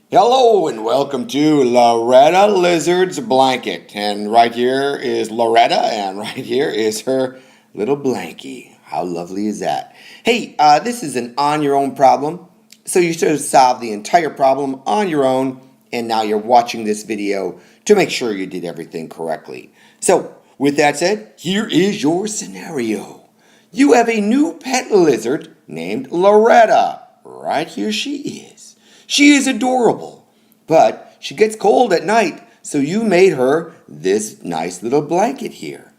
Hello and welcome to Loretta Lizard's Blanket. And right here is Loretta, and right here is her little blankie. How lovely is that? Hey, this is an on your own problem. So you should have solved the entire problem on your own, and now you're watching this video to make sure you did everything correctly. So, with that said, here is your scenario. You have a new pet lizard named Loretta. Right here she is. She is adorable, but she gets cold at night, so you made her this nice little blanket here.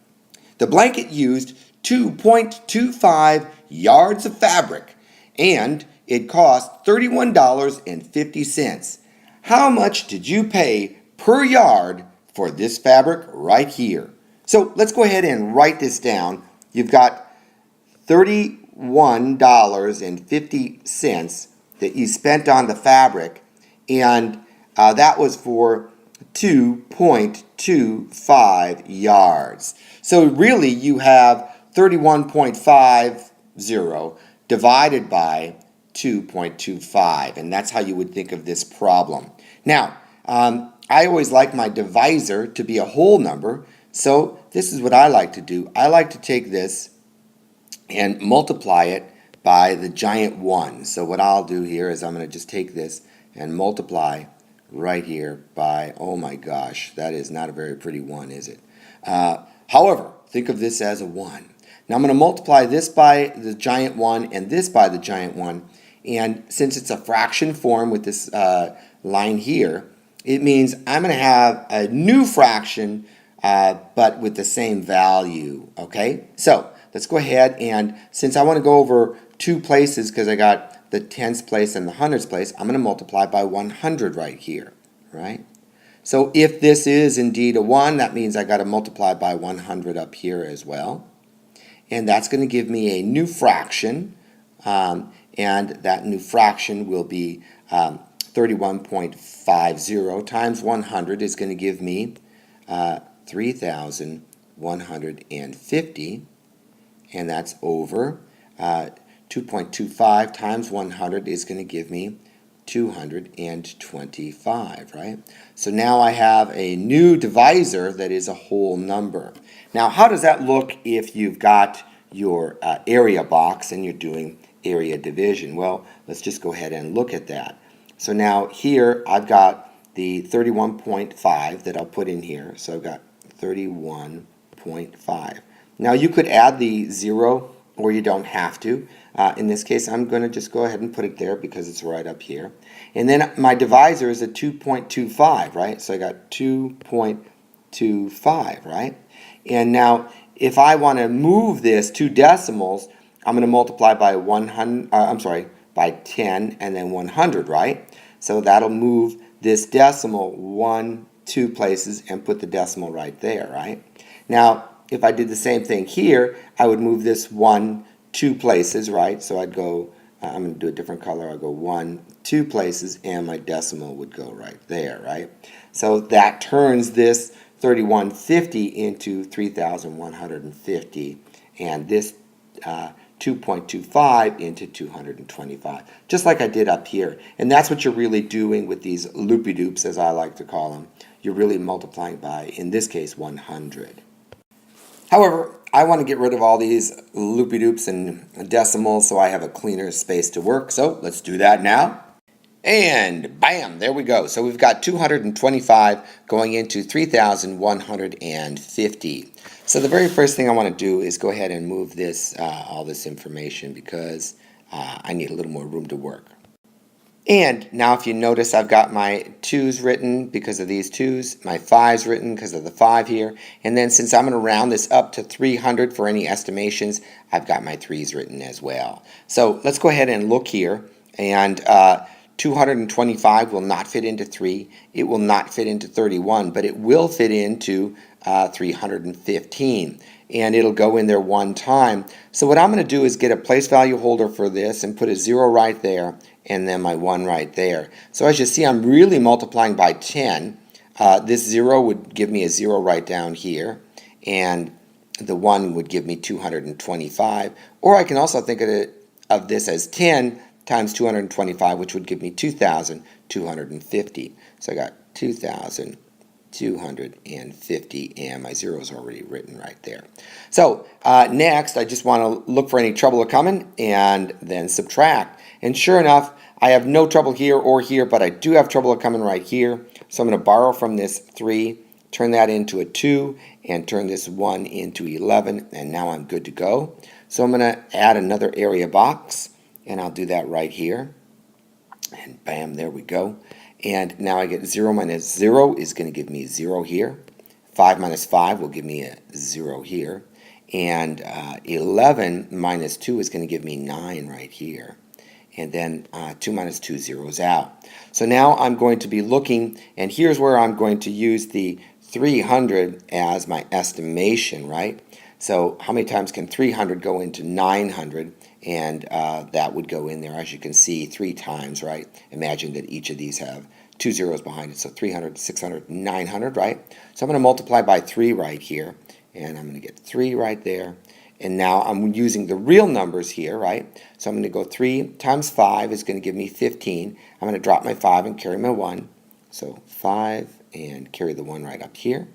The blanket used 2.25 yards of fabric, and it cost $31.50. How much did you pay per yard for this fabric right here? So let's go ahead and write this down. You've got $31.50 that you spent on the fabric, and that was for 2.25 yards. So really you have 31.50 divided by 2.25, and that's how you would think of this problem. Now, I always like my divisor to be a whole number, so this is what I like to do. I like to take this and multiply it by the giant 1. So what I'll do here is I'm going to just take this and multiply right here by, oh my gosh, that is not a very pretty 1, is it? However, think of this as a 1. Now I'm going to multiply this by the giant 1 and this by the giant 1. And since it's a fraction form with this line here, it means I'm going to have a new fraction but with the same value, okay? So let's go ahead, and since I want to go over two places because I got the tens place and the hundreds place, I'm going to multiply by 100 right here, right? So if this is indeed a 1, that means I got to multiply by 100 up here as well. And that's going to give me a new fraction, and that new fraction will be 31.50 times 100 is going to give me 3,150, and that's over 2.25 times 100 is going to give me 225, right? So now I have a new divisor that is a whole number. Now, how does that look if you've got your area box and you're doing area division? Well, let's just go ahead and look at that. So now here I've got the 31.5 that I'll put in here. So I've got 31.5. Now you could add the 0 or you don't have to. In this case, I'm going to just go ahead and put it there because it's right up here. And then my divisor is a 2.25, right? So I got 2.25, right? And now if I want to move this 2 decimals, I'm going to multiply by 100, by 10 and then 100, right? So that'll move this decimal 2 places and put the decimal right there, right? Now, if I did the same thing here, I would move this 2 places, right? So I'd go, I'm going to do a different color. I'll go 2 places, and my decimal would go right there, right? So that turns this 3150 into 3,150, and this 2.25 into 225, just like I did up here. And that's what you're really doing with these loopy-doops, as I like to call them. You're really multiplying by, in this case, 100. However, I want to get rid of all these loopy-doops and decimals so I have a cleaner space to work. So let's do that now. And bam, there we go. So we've got 225 going into 3,150. So the very first thing I want to do is go ahead and move this, all this information, because I need a little more room to work. And now if you notice, I've got my 2's written because of these 2's, my 5's written because of the 5 here, and then since I'm going to round this up to 300 for any estimations, I've got my 3's written as well. So let's go ahead and look here, and 225 will not fit into 3, it will not fit into 31, but it will fit into 315, and it'll go in there one time. So what I'm going to do is get a place value holder for this and put a 0 right there, and then my 1 right there. So as you see, I'm really multiplying by 10. This 0 would give me a 0 right down here, and the 1 would give me 225. Or I can also think of this as 10 times 225, which would give me 2,250. So I got 2,250, and my zero is already written right there. So next, I just want to look for any trouble coming and then subtract. And sure enough, I have no trouble here or here, but I do have trouble coming right here. So I'm going to borrow from this 3, turn that into a 2, and turn this 1 into 11, and now I'm good to go. So I'm going to add another area box, and I'll do that right here. And bam, there we go. And now I get 0 minus 0 is going to give me 0 here. 5 minus 5 will give me a 0 here. And 11 minus 2 is going to give me 9 right here. And then 2 minus 2 zeroes out. So now I'm going to be looking, and here's where I'm going to use the 300 as my estimation, right? So how many times can 300 go into 900? And that would go in there, as you can see, 3 times, right? Imagine that each of these have 2 zeros behind it, so 300, 600, 900, right? So I'm going to multiply by 3 right here, and I'm going to get 3 right there. And now I'm using the real numbers here, right? So I'm going to go 3 times 5 is going to give me 15. I'm going to drop my 5 and carry my 1. So 5 and carry the 1 right up here.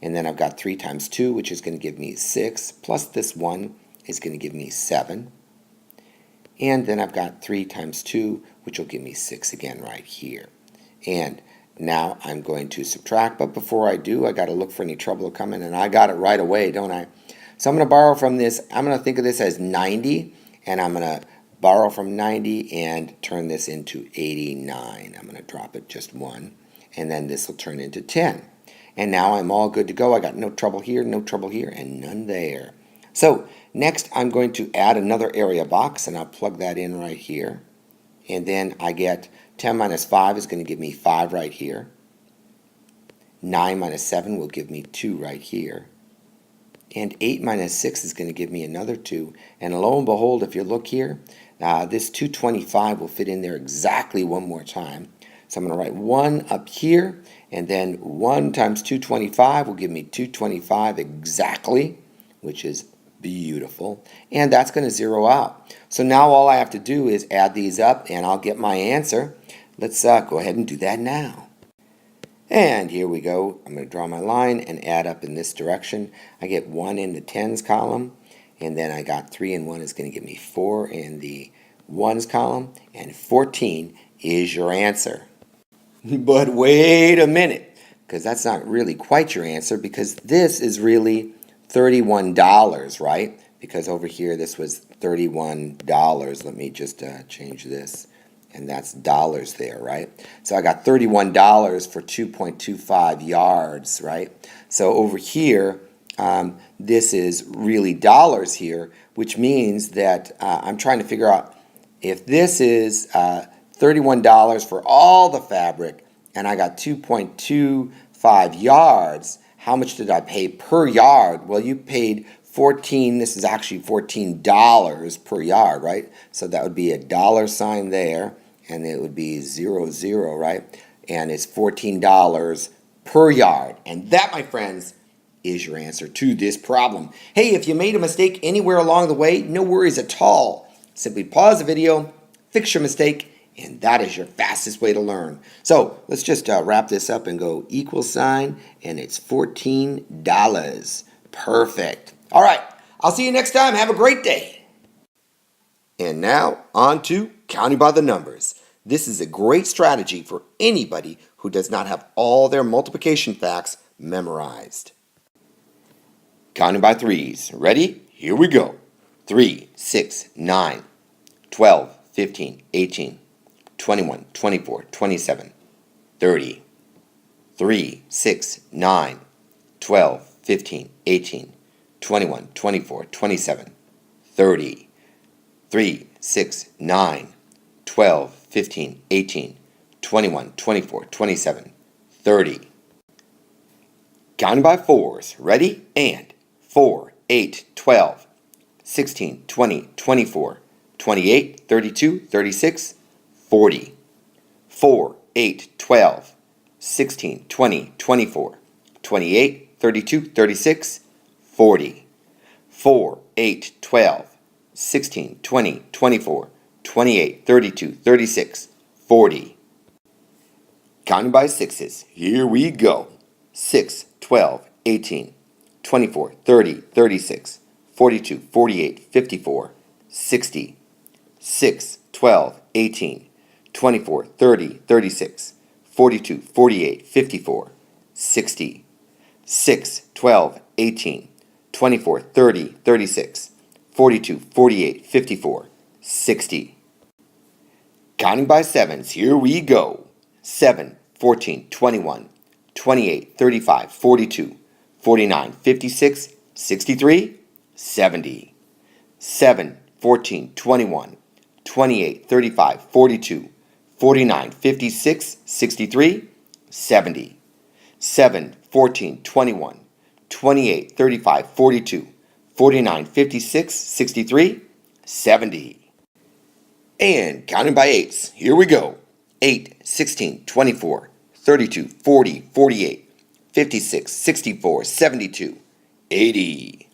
And then I've got 3 times 2, which is going to give me 6, plus this 1 is going to give me 7. And then I've got 3 times 2, which will give me 6 again right here. And now I'm going to subtract, but before I do, I got to look for any trouble coming, and I got it right away, don't I? So I'm going to borrow from this. I'm going to think of this as 90, and I'm going to borrow from 90 and turn this into 89. I'm going to drop it just 1, and then this will turn into 10. And now I'm all good to go. I got no trouble here, and none there. So next I'm going to add another area box, and I'll plug that in right here. And then I get 10 minus 5 is going to give me 5 right here. 9 minus 7 will give me 2 right here. And 8 minus 6 is going to give me another 2. And lo and behold, if you look here, this 225 will fit in there exactly one more time. So I'm going to write 1 up here, and then 1 times 225 will give me 225 exactly, which is beautiful. And that's going to zero out. So now all I have to do is add these up, and I'll get my answer. Let's go ahead and do that now. And here we go. I'm going to draw my line and add up in this direction. I get 1 in the tens column, and then I got 3 and 1 is going to give me 4 in the ones column, and 14 is your answer. But wait a minute, because that's not really quite your answer, because this is really $31, right? Because over here this was $31. Let me just change this. And that's dollars there, right? So I got $31 for 2.25 yards, right? So over here, this is really dollars here, which means that I'm trying to figure out if this is $31 for all the fabric, and I got 2.25 yards, how much did I pay per yard? Well, you paid this is actually $14 per yard, right? So that would be a dollar sign there, and it would be 00, right? And it's $14 per yard. And that, my friends, is your answer to this problem. Hey, if you made a mistake anywhere along the way, no worries at all. Simply pause the video, fix your mistake, and that is your fastest way to learn. So let's just wrap this up and go equal sign, and it's $14. Perfect. All right, I'll see you next time. Have a great day. And now, on to counting by the numbers. This is a great strategy for anybody who does not have all their multiplication facts memorized. Counting by threes. Ready? Here we go. 3, 6, 9, 12, 15, 18, 21, 24, 27, 30. 3, 6, 9, 12, 15, 18, 21, 24, 27, 30. 3, 6, 9, 12, 15, 18, 21, 24, 27, 30. Counting by fours. Ready? And 4, 8, 12, 16, 20, 24, 28, 32, 36, 40. 4, 8, 12, 16, 20, 24, 28, 32, 36, 40. 4, 8, 12, 16, 20, 24, 28, 32, 36, 40. Counting by sixes, here we go. 6, 12, 18, 24, 30, 36, 42, 48, 54, 60. 6, 12, 18, 24, 30, 36, 42, 48, 54, 60. 6, 12, 18, 24, 30, 36, 42, 48, 54, 60. Counting by sevens, here we go. 7, 14, 21, 28, 35, 42, 49, 56, 63, 70. 7, 14, 21, 28, 35, 42, 49, 56, 63, 70. 7, 14, 21, 28, 35, 42, 49, 56, 63, 70. And counting by eights, here we go. 8, 16, 24, 32, 40, 48, 56, 64, 72, 80.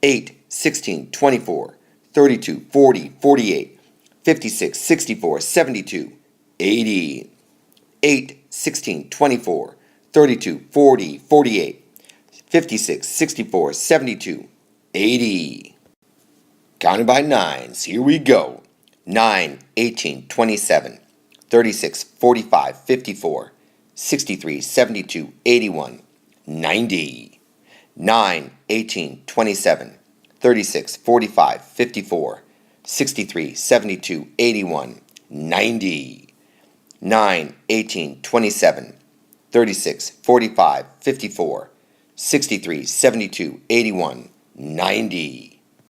8, 16, 24, 32, 40, 48, 56, 64, 72, 80. 8, 16, 24, 32, 40, 48, 56, 64, 72, 80. Counting by nines, here we go. 9, 18, 27, 36, 45, 54, 63, 72, 81, 90. 9, 18, 27, 36, 45, 54, 63, 72, 81, 90. 9, 18, 27, 36, 45, 54, 63, 72, 81, 90.